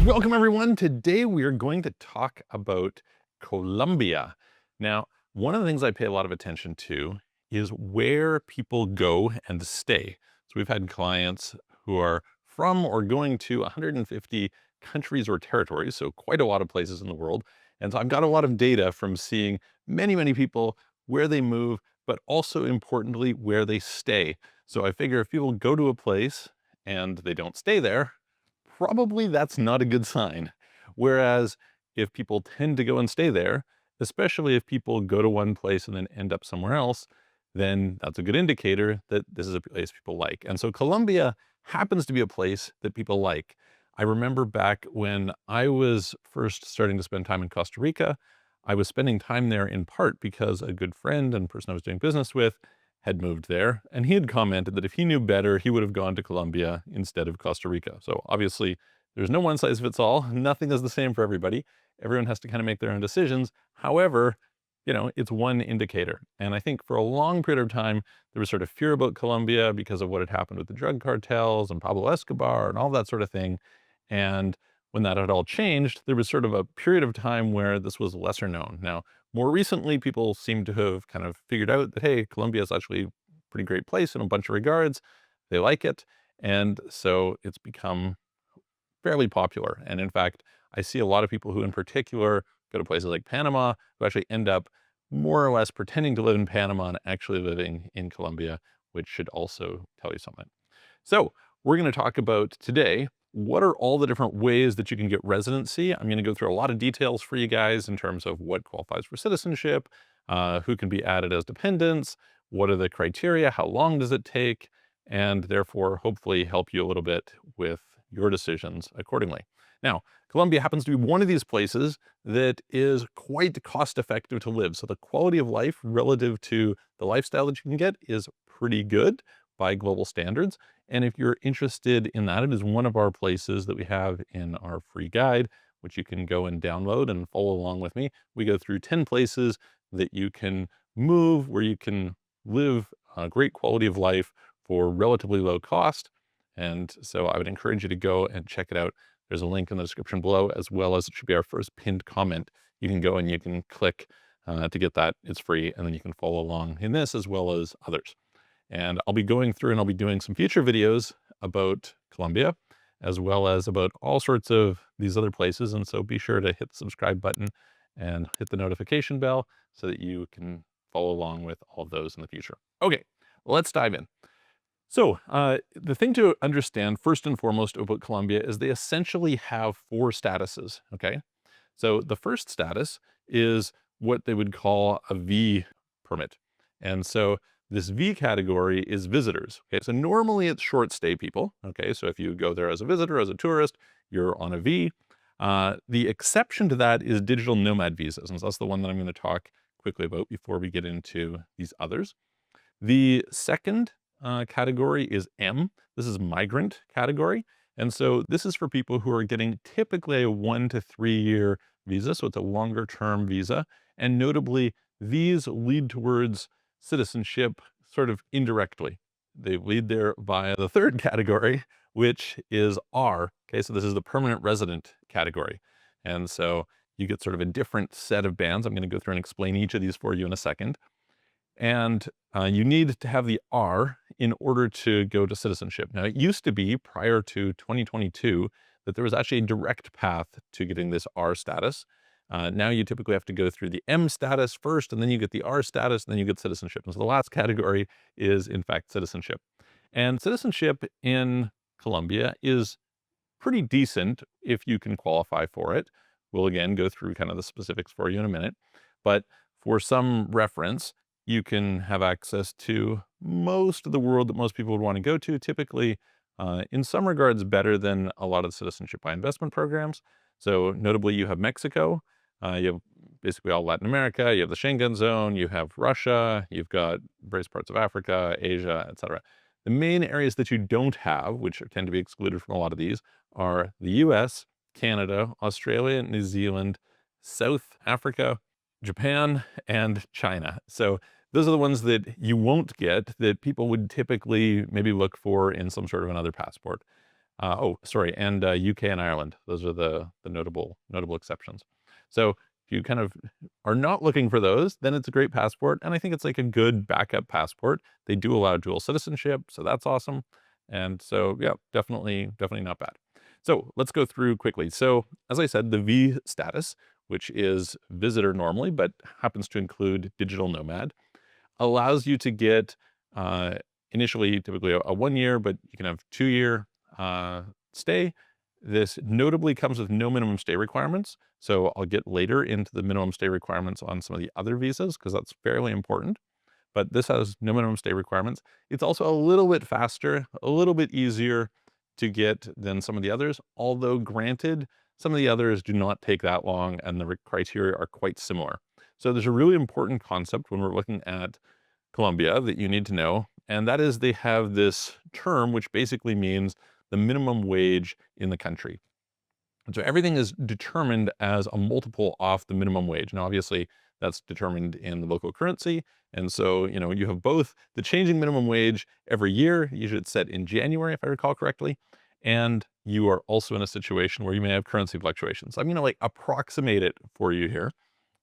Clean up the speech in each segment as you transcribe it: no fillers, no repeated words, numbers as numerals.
Welcome everyone. Today we are going to talk about Colombia. Now, one of the things I pay a lot of attention to is where people go and stay. So we've had clients who are from or going to 150 countries or territories, so quite a lot of places in the world. And so I've got a lot of data from seeing many people, where they move, but also importantly, where they stay. So I figure if people go to a place and they don't stay there, probably that's not a good sign. Whereas if people tend to go and stay there, especially if people go to one place and then end up somewhere else, then that's a good indicator that this is a place people like. And so Colombia happens to be a place that people like. I remember back when I was first starting to spend time in Costa Rica, I was spending time there in part because a good friend and person I was doing business with had moved there, and he had commented that if he knew better, he would have gone to Colombia instead of Costa Rica. So obviously, there's no one size fits all. Nothing is the same for everybody. Everyone has to kind of make their own decisions. However, it's one indicator. And I think for a long period of time, there was sort of fear about Colombia because of what had happened with the drug cartels and Pablo Escobar and all that sort of thing. And when that had all changed, there was sort of a period of time where this was lesser known. Now, more recently, people seem to have kind of figured out that, hey, Colombia is actually a pretty great place in a bunch of regards. They like it. And so it's become fairly popular. And in fact, I see a lot of people who in particular go to places like Panama who actually end up more or less pretending to live in Panama and actually living in Colombia, which should also tell you something. So we're going to talk about today, what are all the different ways that you can get residency? I'm going to go through a lot of details for you guys in terms of what qualifies for citizenship, who can be added as dependents, what are the criteria, how long does it take, and therefore hopefully help you a little bit with your decisions accordingly. Now, Colombia happens to be one of these places that is quite cost effective to live. So the quality of life relative to the lifestyle that you can get is pretty good by global standards. And if you're interested in that, it is one of our places that we have in our free guide, which you can go and download and follow along with me. We go through 10 places that you can move, where you can live a great quality of life for relatively low cost. And so I would encourage you to go and check it out. There's a link in the description below, as well as it should be our first pinned comment. You can go and you can click to get that. It's free, and then you can follow along in this as well as others. And I'll be going through and I'll be doing some future videos about Colombia, as well as about all sorts of these other places. And so be sure to hit the subscribe button and hit the notification bell so that you can follow along with all of those in the future. Okay, let's dive in. So the thing to understand first and foremost about Colombia is they essentially have 4 statuses, okay? So the first status is what they would call a V permit. And so this V category is visitors. Okay, so normally it's short stay people. Okay, so if you go there as a visitor, as a tourist, you're on a V. The exception to that is digital nomad visas, and so that's the one that I'm going to talk quickly about before we get into these others. The second category is M. This is migrant category. And so this is for people who are getting typically a 1 to 3 year visa. So it's a longer term visa. And notably, these lead towards citizenship sort of indirectly. They lead there via the third category, which is R. Okay, so this is the permanent resident category. And so you get sort of a different set of bands. I'm going to go through and explain each of these for you in a second. And you need to have the R in order to go to citizenship. Now, it used to be prior to 2022 that there was actually a direct path to getting this R status. Now you typically have to go through the M status first, and then you get the R status, and then you get citizenship. And so the last category is, in fact, citizenship. And citizenship in Colombia is pretty decent if you can qualify for it. We'll again go through kind of the specifics for you in a minute. But for some reference, you can have access to most of the world that most people would want to go to, typically in some regards better than a lot of the citizenship by investment programs. So notably, you have Mexico, you have basically all Latin America, you have the Schengen zone, you have Russia, you've got various parts of Africa, Asia, etc. The main areas that you don't have, which tend to be excluded from a lot of these, are the US, Canada, Australia, New Zealand, South Africa, Japan, and China. So those are the ones that you won't get that people would typically maybe look for in some sort of another passport. Oh, sorry, and UK and Ireland. Those are the notable exceptions. So if you kind of are not looking for those, then it's a great passport, and I think it's like a good backup passport. They do allow dual citizenship, so that's awesome. And so, yeah, definitely not bad. So let's go through quickly. So as I said, the V status, which is visitor normally, but happens to include digital nomad, allows you to get uh, initially typically a 1 year, but you can have 2 year uh, stay. This notably comes with no minimum stay requirements. So I'll get later into the minimum stay requirements on some of the other visas because that's fairly important. But this has no minimum stay requirements. It's also a little bit faster, a little bit easier to get than some of the others. Although granted, some of the others do not take that long and the criteria are quite similar. So there's a really important concept when we're looking at Colombia that you need to know, and that is they have this term which basically means the minimum wage in the country. And so everything is determined as a multiple off the minimum wage. Now, obviously, that's determined in the local currency. And so, you have both the changing minimum wage every year. Usually it's set in January, if I recall correctly. And you are also in a situation where you may have currency fluctuations. I'm going to like approximate it for you here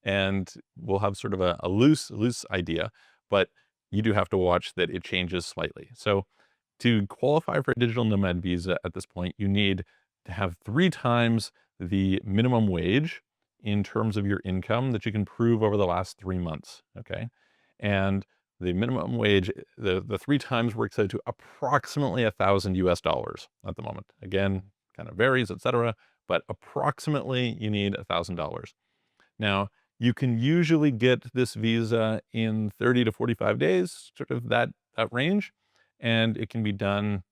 and we'll have sort of a loose idea, but you do have to watch that it changes slightly. So to qualify for a digital nomad visa at this point, you need to have 3 times the minimum wage in terms of your income that you can prove over the last 3 months. Okay. And the minimum wage, the 3 times works out to approximately 1,000 US dollars at the moment. Again, kind of varies, etc. But approximately you need $1,000. Now, you can usually get this visa in 30 to 45 days, sort of that range, and it can be done,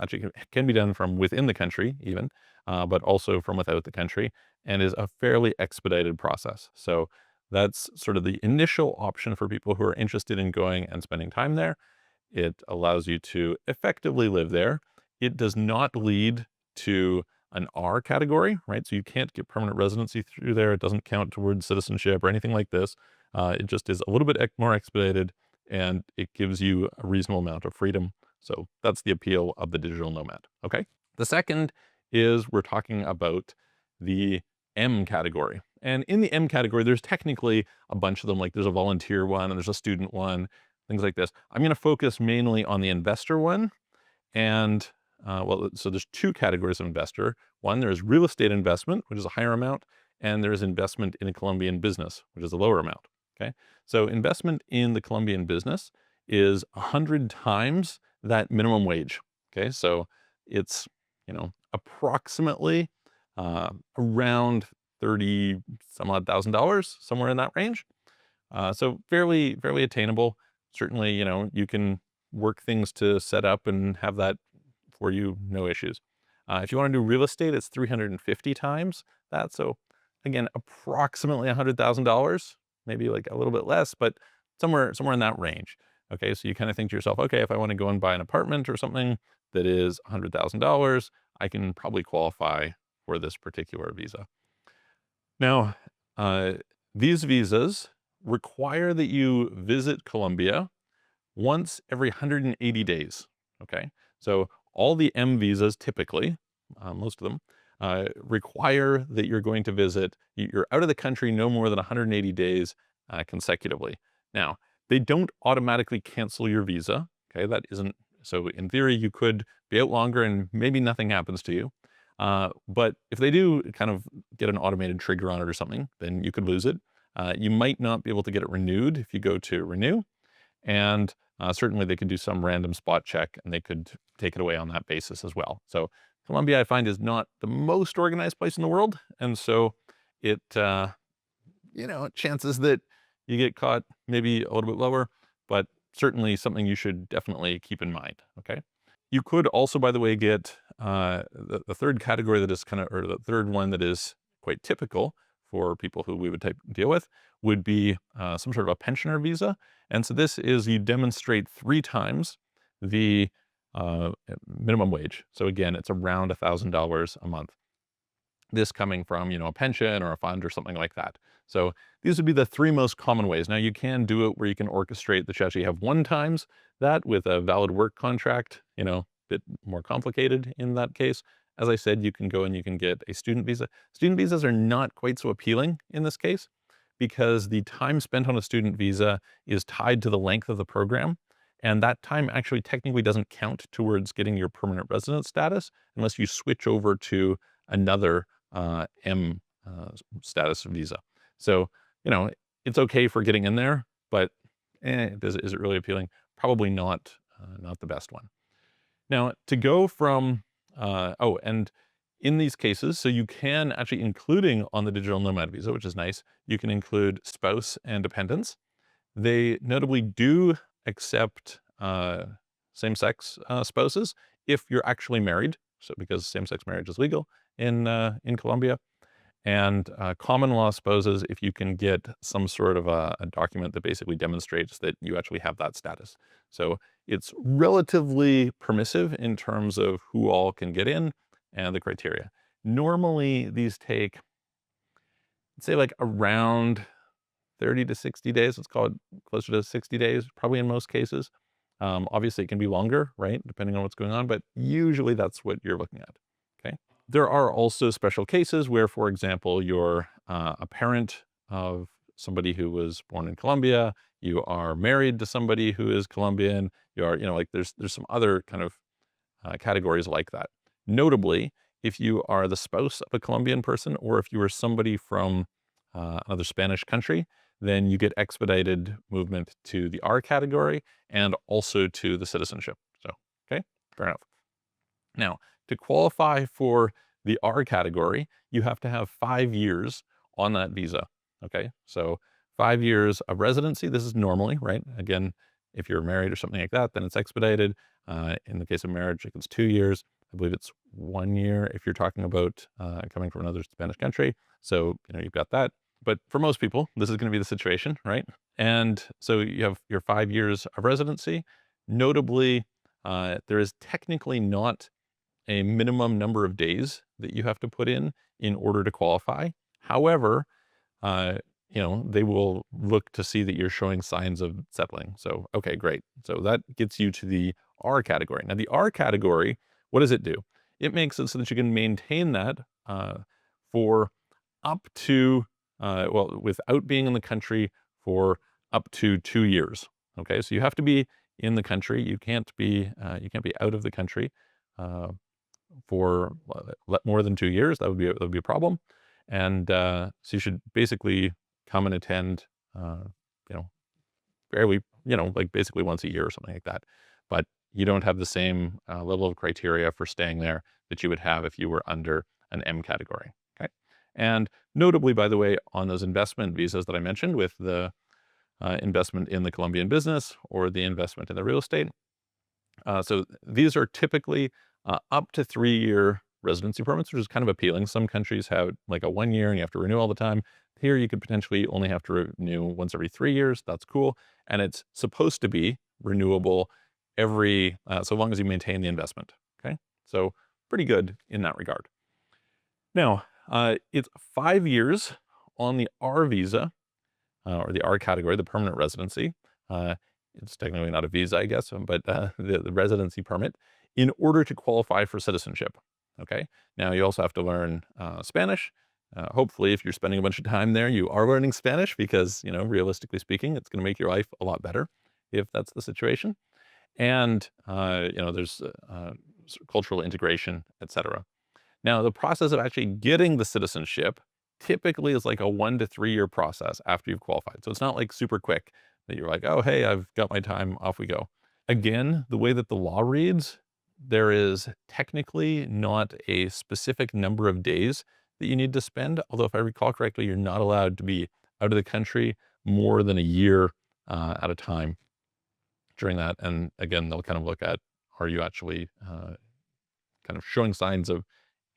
actually it can be done from within the country even, but also from without the country, and is a fairly expedited process. So that's sort of the initial option for people who are interested in going and spending time there. It allows you to effectively live there. It does not lead to an R category, right? So you can't get permanent residency through there. It doesn't count towards citizenship or anything like this. It just is a little bit more expedited and it gives you a reasonable amount of freedom. So that's the appeal of the digital nomad. Okay. The second is we're talking about the M category. And in the M category, there's technically a bunch of them. Like there's a volunteer one and there's a student one, things like this. I'm going to focus mainly on the investor one. And well, so there's 2 categories of investor. One, there's real estate investment, which is a higher amount, and there's investment in a Colombian business, which is a lower amount. Okay. So investment in the Colombian business is 100 times that minimum wage. Okay. So it's, approximately around 30 some odd $1,000, somewhere in that range. So fairly attainable. Certainly, you can work things to set up and have that for you, no issues. If you want to do real estate, it's 350 times that. So again, approximately $100,000, maybe like a little bit less, but somewhere in that range. Okay, so you kind of think to yourself, okay, if I want to go and buy an apartment or something that is $100,000, I can probably qualify for this particular visa. Now, these visas require that you visit Colombia once every 180 days. Okay. So all the M visas typically, most of them, require that you're going to visit, you're out of the country no more than 180 days consecutively. Now, they don't automatically cancel your visa. Okay. That isn't, so in theory, you could be out longer and maybe nothing happens to you. But if they do kind of get an automated trigger on it or something, then you could lose it. You might not be able to get it renewed if you go to renew. And certainly they could do some random spot check and they could take it away on that basis as well. So Colombia, I find, is not the most organized place in the world. And so it, chances that you get caught maybe a little bit lower, but certainly something you should definitely keep in mind. Okay. You could also, by the way, get the third category that is or the third one that is quite typical for people who we would deal with would be some sort of a pensioner visa. And so this is you demonstrate 3 times the minimum wage. So again, it's around $1,000 a month. This coming from, a pension or a fund or something like that. So these would be the 3 most common ways. Now you can do it where you can orchestrate that you actually have 1 times that with a valid work contract, bit more complicated in that case. As I said, you can go and you can get a student visa. Student visas are not quite so appealing in this case because the time spent on a student visa is tied to the length of the program. And that time actually technically doesn't count towards getting your permanent resident status unless you switch over to another M status visa. So, it's okay for getting in there, but is it really appealing? Probably not, not the best one. Now, to go from, and in these cases, so you can actually, including on the digital nomad visa, which is nice, you can include spouse and dependents. They notably do accept same-sex spouses if you're actually married. So because same-sex marriage is legal in Colombia, and common law spouses if you can get some sort of a document that basically demonstrates that you actually have that status. So it's relatively permissive in terms of who all can get in and the criteria. Normally these take, let's say, like around 30 to 60 days. Let's call it closer to 60 days, probably in most cases. Obviously, it can be longer, right, depending on what's going on, but usually that's what you're looking at, okay? There are also special cases where, for example, you're a parent of somebody who was born in Colombia, you are married to somebody who is Colombian, you are, like there's some other kind of categories like that. Notably, if you are the spouse of a Colombian person or if you are somebody from another Spanish country, then you get expedited movement to the R category and also to the citizenship. So, okay, fair enough. Now, to qualify for the R category, you have to have 5 years on that visa. Okay, so 5 years of residency. This is normally, right? Again, if you're married or something like that, then it's expedited. In the case of marriage, it's 2 years. I believe it's 1 year if you're talking about coming from another Spanish country. So, you've got that. But for most people, this is going to be the situation, right? And so you have your 5 years of residency. Notably, there is technically not a minimum number of days that you have to put in order to qualify. However, uh, they will look to see that you're showing signs of settling. So, okay, great. So that gets you to the R category. Now, the R category, what does it do? It makes it so that you can maintain that for up to, without being in the country for up to 2 years. Okay, so you have to be in the country. You can't be out of the country for more than 2 years. That would be a problem. And so you should basically come and attend, you know, fairly, like basically once a year or something like that. But you don't have the same level of criteria for staying there that you would have if you were under an M category. Okay. And notably, by the way, on those investment visas that I mentioned with the investment in the Colombian business or the investment in the real estate, so these are typically up to 3-year residency permits, which is kind of appealing. Some countries have like a 1 year and you have to renew all the time. Here, you could potentially only have to renew once every 3 years. That's cool. And it's supposed to be renewable so long as you maintain the investment. Okay. So pretty good in that regard. Now, it's 5 years on the R visa, or the R category, the permanent residency. It's technically not a visa, I guess, but the residency permit in order to qualify for citizenship. Okay. Now you also have to learn Spanish. Hopefully, if you're spending a bunch of time there, you are learning Spanish because, realistically speaking, it's going to make your life a lot better if that's the situation. And, there's cultural integration, etc. Now, the process of actually getting the citizenship typically is like a 1 to 3 year process after you've qualified. So it's not like super quick that you're like, oh, hey, I've got my time, off we go. Again, the way that the law reads, there is technically not a specific number of days that you need to spend. Although if I recall correctly, you're not allowed to be out of the country more than a year at a time during that. And again, they'll kind of look at, are you actually kind of showing signs of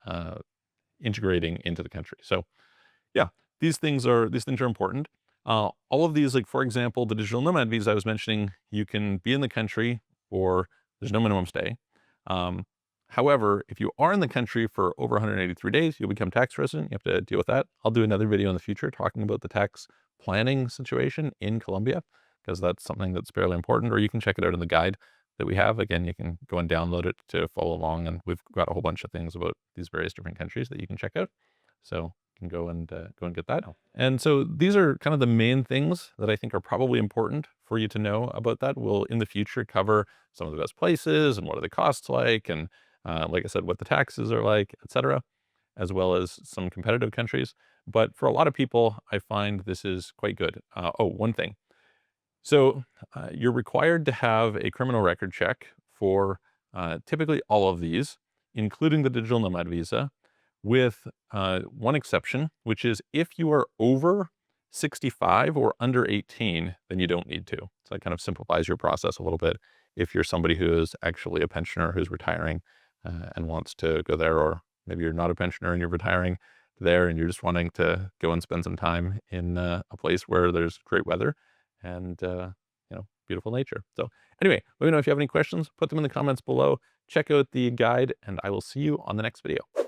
uh, integrating into the country? So yeah, these things are important. All of these, like for example, the digital nomad visa I was mentioning, you can be in the country or there's no minimum stay. However, if you are in the country for over 183 days, you'll become tax resident. You have to deal with that. I'll do another video in the future talking about the tax planning situation in Colombia, because that's something that's fairly important, or you can check it out in the guide. that we have. Again, you can go and download it to follow along, and we've got a whole bunch of things about these various different countries that you can check out. So you can go and get that. And so these are kind of the main things that I think are probably important for you to know about that. We'll in the future cover some of the best places and what are the costs like, and like I said, what the taxes are like, etc., as well as some competitive countries. But for a lot of people, I find this is quite good. Oh, one thing. So you're required to have a criminal record check for typically all of these, including the digital nomad visa, with one exception, which is if you are over 65 or under 18, then you don't need to. So that kind of simplifies your process a little bit if you're somebody who is actually a pensioner who's retiring and wants to go there, or maybe you're not a pensioner and you're retiring there and you're just wanting to go and spend some time in a place where there's great weather and beautiful nature. So anyway, let me know if you have any questions, put them in the comments below, check out the guide, and I will see you on the next video.